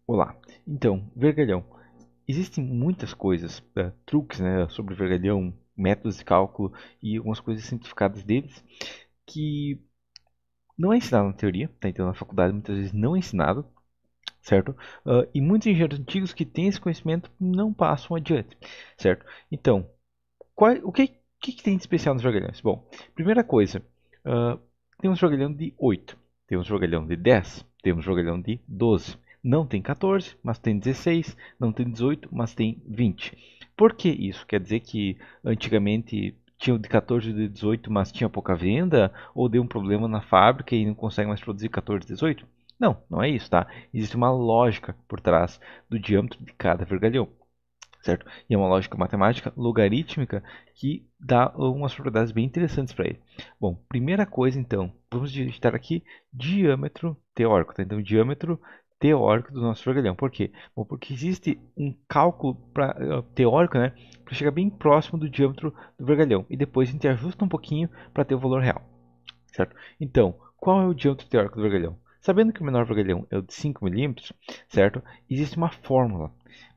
Olá, então, vergalhão. Existem muitas coisas, truques, né, sobre vergalhão, métodos de cálculo e algumas coisas simplificadas deles que não é ensinado na teoria, tá? Então na faculdade muitas vezes não é ensinado, certo? E muitos engenheiros antigos que têm esse conhecimento não passam adiante, certo? Então, o que tem de especial nos vergalhões? Bom, primeira coisa, uh, temos vergalhão de 8, temos vergalhão de 10, temos vergalhão de 12. Não tem 14, mas tem 16, não tem 18, mas tem 20. Por que isso? Quer dizer que antigamente tinha de 14 e de 18, mas tinha pouca venda? Ou deu um problema na fábrica e não consegue mais produzir 14 e 18? Não, não é isso, tá? Existe uma lógica por trás do diâmetro de cada vergalhão, certo? E é uma lógica matemática logarítmica que dá umas propriedades bem interessantes para ele. Bom, primeira coisa então, vamos digitar aqui diâmetro teórico, tá? Então, diâmetro teórico do nosso vergalhão. Por quê? Bom, porque existe um cálculo teórico, né, para chegar bem próximo do diâmetro do vergalhão. E depois a gente ajusta um pouquinho para ter o valor real, certo? Então, qual é o diâmetro teórico do vergalhão? Sabendo que o menor vergalhão é o de 5 milímetros, certo? Existe uma fórmula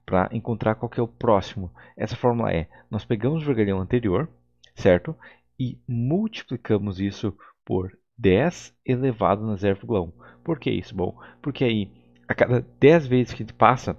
para encontrar qual que é o próximo. Essa fórmula é, nós pegamos o vergalhão anterior, certo? E multiplicamos isso por 10 elevado na 0,1. Por que isso? Bom, porque aí, a cada 10 vezes que a gente passa,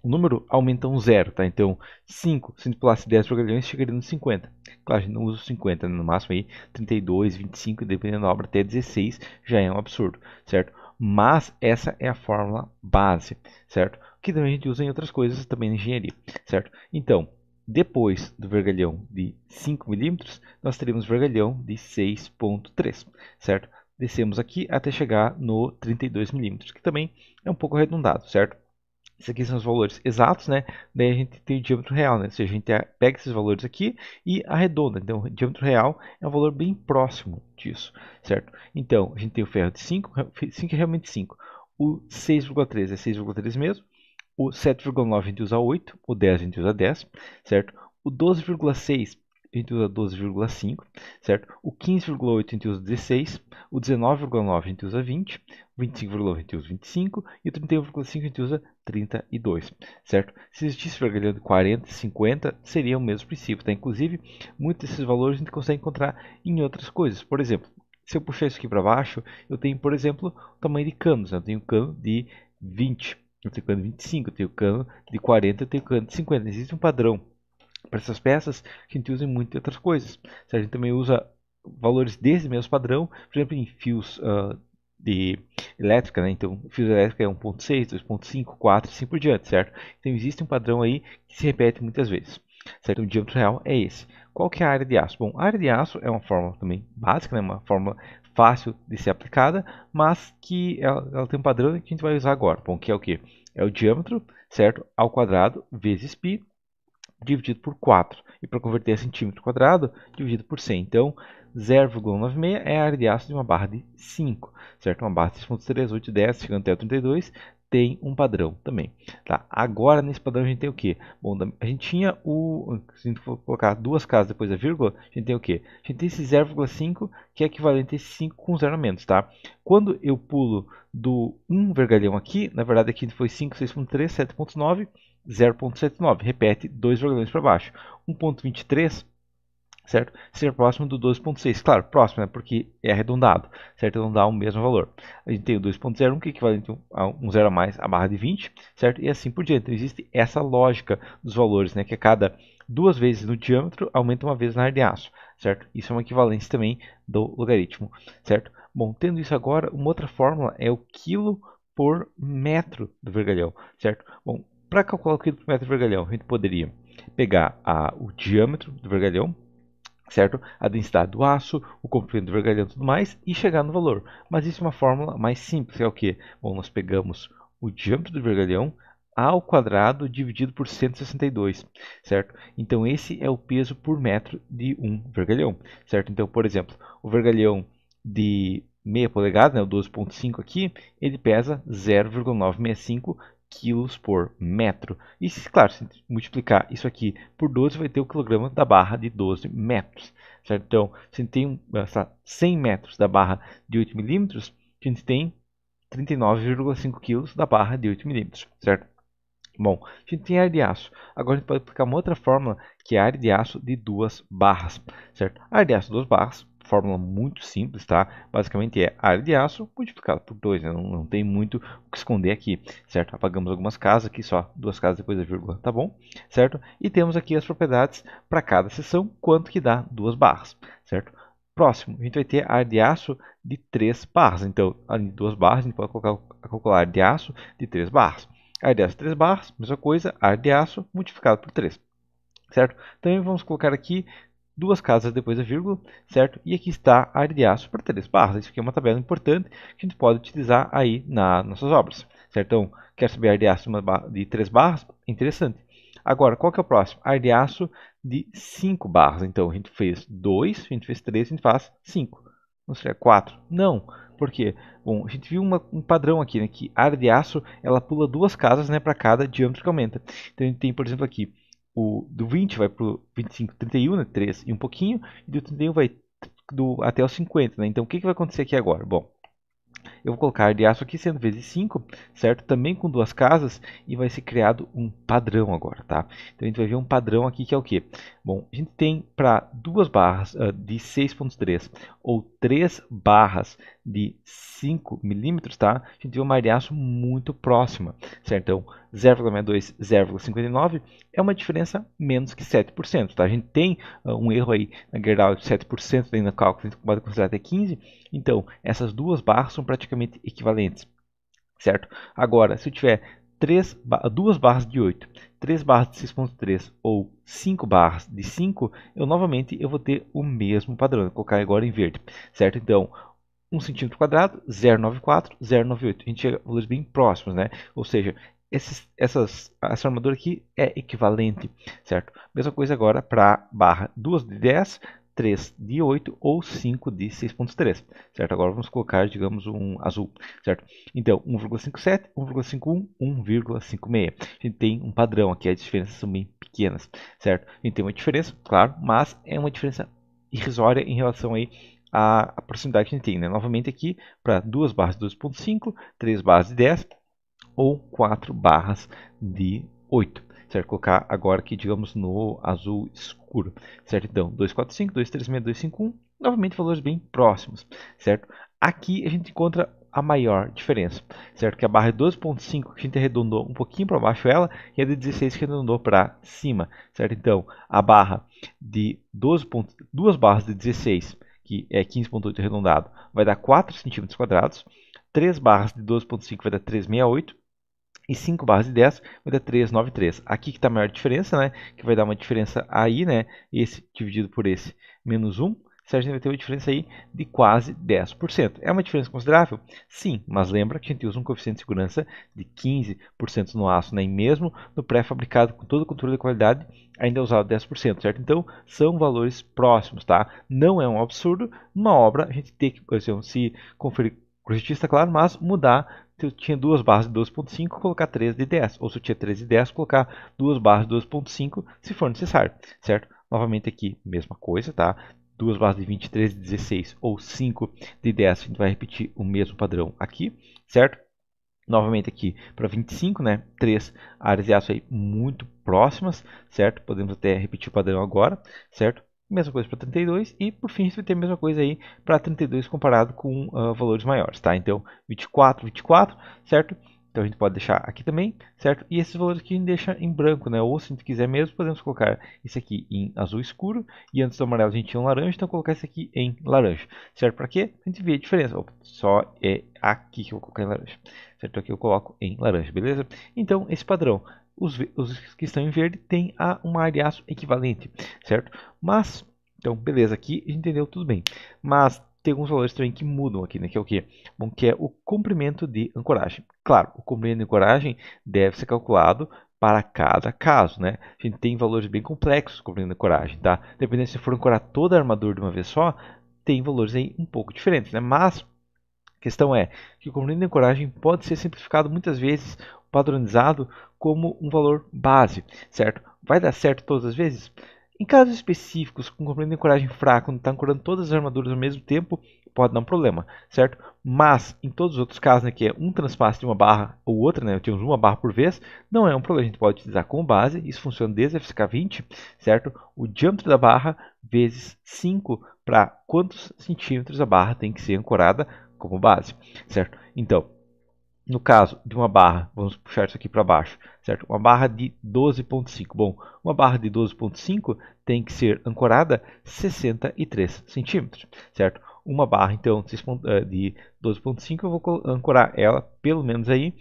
o número aumenta um zero, tá? Então, 5, se a gente pulasse 10 vergalhões, chegaria no 50. Claro, a gente não usa o 50, né? No máximo aí 32, 25, dependendo da obra, até 16 já é um absurdo, certo? Mas essa é a fórmula base, certo? Que também a gente usa em outras coisas também na engenharia, certo? Então, depois do vergalhão de 5 milímetros, nós teremos vergalhão de 6,3, certo? Descemos aqui até chegar no 32 milímetros, que também é um pouco arredondado, certo? Esses aqui são os valores exatos, né? Daí a gente tem o diâmetro real, né? Ou seja, a gente pega esses valores aqui e arredonda. Então, o diâmetro real é um valor bem próximo disso, certo? Então, a gente tem o ferro de 5, 5 é realmente 5. O 6,3 é 6,3 mesmo. O 7,9 a gente usa 8, o 10 a gente usa 10, certo? O 12,6 a gente usa 12,5, certo? O 15,8 a gente usa 16, o 19,9 a gente usa 20, o 25,9 a gente usa 25 e o 31,5 a gente usa 32, certo? Se existisse vergalhão de 40, 50, seria o mesmo princípio, tá? Inclusive, muitos desses valores a gente consegue encontrar em outras coisas. Por exemplo, se eu puxar isso aqui para baixo, eu tenho, por exemplo, o tamanho de canos. Eu tenho cano de 20, eu tenho cano de 25, eu tenho cano de 40, eu tenho cano de 50. Existe um padrão para essas peças que a gente usa em muitas outras coisas. A gente também usa valores desse mesmo padrão, por exemplo, em fios de elétrica, né? Então, fios elétricos é 1.6, 2.5, 4, assim por diante, certo? Então, existe um padrão aí que se repete muitas vezes, certo? O diâmetro real é esse. Qual que é a área de aço? Bom, a área de aço é uma fórmula também básica, né? Uma fórmula fácil de ser aplicada, mas que ela tem um padrão que a gente vai usar agora. Bom, que é o que? É o diâmetro, certo? Ao quadrado vezes π dividido por 4. E para converter a centímetro quadrado, dividido por 100. Então, 0,96 é a área de aço de uma barra de 5, certo? Uma barra de 6,3, 8, 10, chegando até o 32, tem um padrão também. Tá? Agora, nesse padrão, a gente tem o quê? Bom, a gente tinha o... Se a gente for colocar duas casas depois da vírgula, a gente tem o quê? A gente tem esse 0,5, que é equivalente a esse 5 com 0 a menos, tá? Quando eu pulo do 1 vergalhão aqui, na verdade aqui foi 5, 6,3, 7,9, 0,79, repete 2 vergalhões para baixo. 1,23, certo? Ser próximo do 12,6. Claro, próximo, né? Porque é arredondado, certo? Arredondar o mesmo valor. A gente tem o 2,01, que é equivalente a um zero a mais a barra de 20, certo? E assim por diante. Então, existe essa lógica dos valores, né? Que a cada duas vezes no diâmetro aumenta uma vez na área de aço, certo? Isso é uma equivalência também do logaritmo, certo? Bom, tendo isso agora, uma outra fórmula é o quilo por metro do vergalhão, certo? Bom, para calcular o quilo por metro do vergalhão, a gente poderia pegar o diâmetro do vergalhão, certo? A densidade do aço, o comprimento do vergalhão e tudo mais, e chegar no valor. Mas isso é uma fórmula mais simples, que é o quê? Bom, nós pegamos o diâmetro do vergalhão ao quadrado dividido por 162, certo? Então esse é o peso por metro de um vergalhão, certo? Então, por exemplo, o vergalhão de meia polegada, né, o 12,5 aqui, ele pesa 0,965 quilos por metro. E, claro, se multiplicar isso aqui por 12, vai ter o quilograma da barra de 12 metros. Certo? Então, se a gente tem 100 metros da barra de 8 milímetros, a gente tem 39,5 kg da barra de 8 mm, certo? Bom, a gente tem área de aço. Agora a gente pode aplicar uma outra fórmula, que é a área de aço de 2 barras, certo? A área de aço de 2 barras, fórmula muito simples, tá? Basicamente é a área de aço multiplicada por 2, né? Não tem muito o que esconder aqui, certo? Apagamos algumas casas aqui, só 2 casas depois da vírgula, tá bom? Certo? E temos aqui as propriedades para cada seção, quanto que dá 2 barras, certo? Próximo, a gente vai ter a área de aço de 3 barras. Então, além de 2 barras, a gente pode calcular a área de aço de 3 barras. A área de aço 3 barras, mesma coisa, a área de aço multiplicado por 3, certo? Também vamos colocar aqui 2 casas depois da vírgula, certo? E aqui está a área de aço para 3 barras. Isso aqui é uma tabela importante que a gente pode utilizar aí nas nossas obras, certo? Então, quer saber a área de aço de 3 barras? Interessante. Agora, qual que é o próximo? A área de aço de 5 barras. Então, a gente fez 2, a gente fez 3, a gente faz 5. Não seria 4? Não. Por quê? Bom, a gente viu um padrão aqui, né? Que a área de aço, ela pula 2 casas, né, para cada diâmetro que aumenta. Então, a gente tem, por exemplo, aqui, do 20 vai para o 25, 31, né, 3 e um pouquinho, e do 31 vai até o 50, né? Então, o que vai acontecer aqui agora? Bom, eu vou colocar área de aço aqui sendo vezes 5, certo? Também com 2 casas, e vai ser criado um padrão agora, tá? Então a gente vai ver um padrão aqui que é o quê? Bom, a gente tem para 2 barras de 6,3 ou 3 barras de 5 milímetros, tá? A gente vê uma área de aço muito próxima, certo? Então 0,62, 0,59 é uma diferença menos que 7%, tá? A gente tem um erro aí na Gerdau de 7%, daí no cálculo a gente pode considerar até 15%. Então, essas 2 barras são praticamente equivalentes, certo? Agora, se eu tiver 2 barras de 8, 3 barras de 6,3 ou 5 barras de 5, eu novamente vou ter o mesmo padrão. Vou colocar agora em verde, certo? Então, 1 centímetro quadrado, 0,94, 0,98. A gente chega a valores bem próximos, né? Ou seja, essa armadura aqui é equivalente, certo? Mesma coisa agora para barra 2 de 10, 3 de 8 ou 5 de 6,3, certo? Agora vamos colocar, digamos, um azul, certo? Então, 1,57, 1,51, 1,56. A gente tem um padrão aqui, as diferenças são bem pequenas, certo? A gente tem uma diferença, claro, mas é uma diferença irrisória em relação aí à proximidade que a gente tem, né? Novamente aqui, para 2 barras de 12,5, 3 barras de 10 ou 4 barras de 8. Certo? Colocar agora aqui, digamos, no azul escuro. Certo? Então, 245, 236, 251. Novamente, valores bem próximos. Certo? Aqui a gente encontra a maior diferença. Certo? Que a barra de 12,5 que a gente arredondou um pouquinho para baixo ela, e a de 16 que arredondou para cima. Certo? Então, a barra de 2 barras de 16, que é 15,8 arredondado, vai dar 4 centímetros quadrados. 3 barras de 12,5 vai dar 3,68. E 5 barras de 10 vai dar 393. Aqui que está a maior diferença, né? Que vai dar uma diferença aí, né? Esse dividido por esse menos 1. Certo? A gente vai ter uma diferença aí de quase 10%. É uma diferença considerável? Sim, mas lembra que a gente usa um coeficiente de segurança de 15% no aço, né? E mesmo no pré-fabricado, com todo o controle de qualidade, ainda é usado 10%, certo? Então, são valores próximos, tá? Não é um absurdo, numa obra, a gente tem que, por exemplo, se conferir projetista, claro, mas mudar. Se eu tinha 2 barras de 12,5, colocar 3 de 10. Ou se eu tinha 3 de 10, colocar 2 barras de 12,5, se for necessário, certo? Novamente aqui, mesma coisa, tá? 2 barras de 23 de 16 ou 5 de 10, a gente vai repetir o mesmo padrão aqui, certo? Novamente aqui para 25, né? 3 áreas de aço aí muito próximas, certo? Podemos até repetir o padrão agora, certo? Mesma coisa para 32 e por fim a gente vai ter a mesma coisa aí para 32 comparado com valores maiores, tá? Então 24, 24, certo? Então a gente pode deixar aqui também, certo? E esses valores aqui a gente deixa em branco, né? Ou se a gente quiser mesmo, podemos colocar esse aqui em azul escuro e antes do amarelo a gente tinha um laranja, então colocar esse aqui em laranja, certo? Para quê? A gente vê a diferença. Opa, só é aqui que eu vou colocar em laranja, certo? Aqui eu coloco em laranja, beleza? Então esse padrão. Os que estão em verde têm uma área de aço equivalente, certo? Mas, então, beleza, aqui a gente entendeu tudo bem. Mas tem alguns valores também que mudam aqui, né? Que é o quê? Bom, que é o comprimento de ancoragem. Claro, o comprimento de ancoragem deve ser calculado para cada caso, né? A gente tem valores bem complexos do comprimento de ancoragem, tá? Dependendo se for ancorar toda a armadura de uma vez só, tem valores aí um pouco diferentes, né? Mas a questão é que o comprimento de ancoragem pode ser simplificado muitas vezes, padronizado como um valor base, certo? Vai dar certo todas as vezes? Em casos específicos, com comprimento de ancoragem fraco, quando está ancorando todas as armaduras ao mesmo tempo, pode dar um problema, certo? Mas em todos os outros casos, né, que é um transpasse de uma barra ou outra, né, temos uma barra por vez, não é um problema, a gente pode utilizar como base, isso funciona desde FSK20, certo? O diâmetro da barra vezes 5 para quantos centímetros a barra tem que ser ancorada como base, certo? Então, no caso de uma barra, vamos puxar isso aqui para baixo, certo? Uma barra de 12,5. Bom, uma barra de 12,5 tem que ser ancorada 63 centímetros, certo? Uma barra, então, de 12,5, eu vou ancorar ela pelo menos aí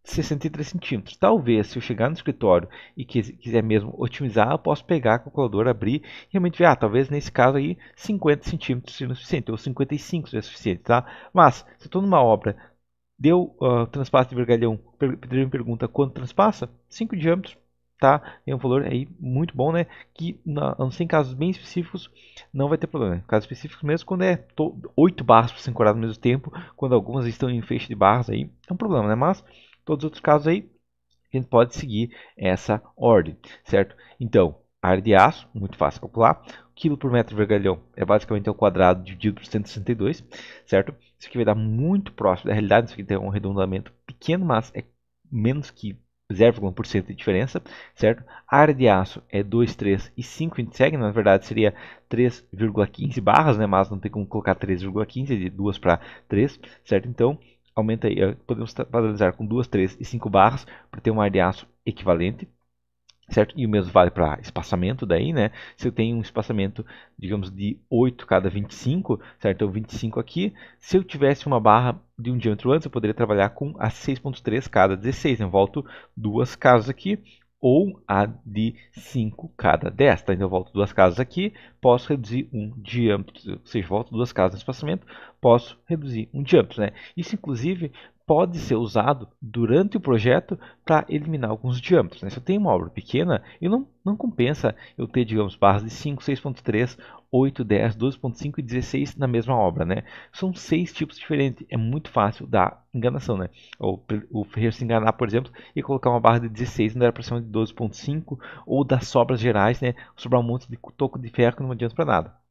63 centímetros. Talvez, se eu chegar no escritório e quiser mesmo otimizar, eu posso pegar a calculadora, abrir e realmente ver, talvez nesse caso aí 50 centímetros seja o suficiente, ou 55 seja o suficiente, tá? Mas, se eu estou numa obra, deu transpasse de vergalhão, Pedrinho me pergunta quanto transpassa? 5 diâmetros, tá? É um valor aí muito bom, né? Que, a não ser em casos bem específicos, não vai ter problema. Em casos específicos mesmo, quando é 8 barras para ser ancorado ao mesmo tempo, quando algumas estão em feixe de barras, aí é um problema, né? Mas, todos os outros casos aí, a gente pode seguir essa ordem, certo? Então, a área de aço, muito fácil calcular. Quilo por metro vergalhão é basicamente o quadrado dividido por 162, certo? Isso aqui vai dar muito próximo da realidade, isso aqui tem um arredondamento pequeno, mas é menos que 0,1% de diferença, certo? A área de aço é 2, 3 e 5, a gente segue, na verdade seria 3,15 barras, né? Mas não tem como colocar 3,15, de 2 para 3, certo? Então, aumenta aí, podemos padronizar com 2, 3 e 5 barras para ter uma área de aço equivalente, certo? E o mesmo vale para espaçamento daí, né? Se eu tenho um espaçamento, digamos, de 8 cada 25, certo? Então 25 aqui. Se eu tivesse uma barra de um diâmetro antes, eu poderia trabalhar com a 6.3 cada 16, né? Eu volto duas casas aqui, ou a de 5 cada 10, tá? Então eu volto duas casas aqui, posso reduzir um diâmetro, ou seja, volto duas casas no espaçamento, posso reduzir um diâmetro, né? Isso, inclusive, pode ser usado durante o projeto para eliminar alguns diâmetros, né? Se eu tenho uma obra pequena, não compensa eu ter, digamos, barras de 5, 6.3, 8, 10, 12.5 e 16 na mesma obra, né? São 6 tipos diferentes, é muito fácil dar enganação, né? Ou o ferreiro se enganar, por exemplo, e colocar uma barra de 16 na pressão de 12.5, ou das sobras gerais, né? Sobrar um monte de toco de ferro que não adianta para nada.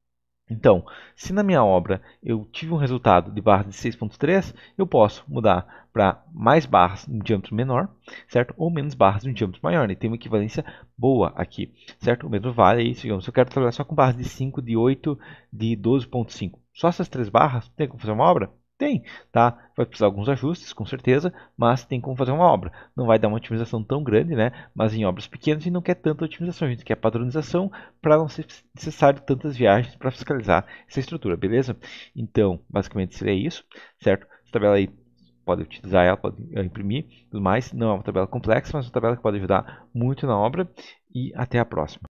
Então, se na minha obra eu tive um resultado de barras de 6.3, eu posso mudar para mais barras em diâmetro menor, certo? Ou menos barras em diâmetro maior, né? Tem uma equivalência boa aqui, certo? O mesmo vale aí, digamos, se eu quero trabalhar só com barras de 5, de 8, de 12.5. Só essas três barras, tem como fazer uma obra? Tem, tá? Vai precisar de alguns ajustes, com certeza, mas tem como fazer uma obra. Não vai dar uma otimização tão grande, né? Mas em obras pequenas a gente não quer tanta otimização, a gente quer padronização para não ser necessário tantas viagens para fiscalizar essa estrutura, beleza? Então, basicamente seria isso, certo? Essa tabela aí pode utilizar ela, pode imprimir, tudo mais. Não é uma tabela complexa, mas é uma tabela que pode ajudar muito na obra. E até a próxima.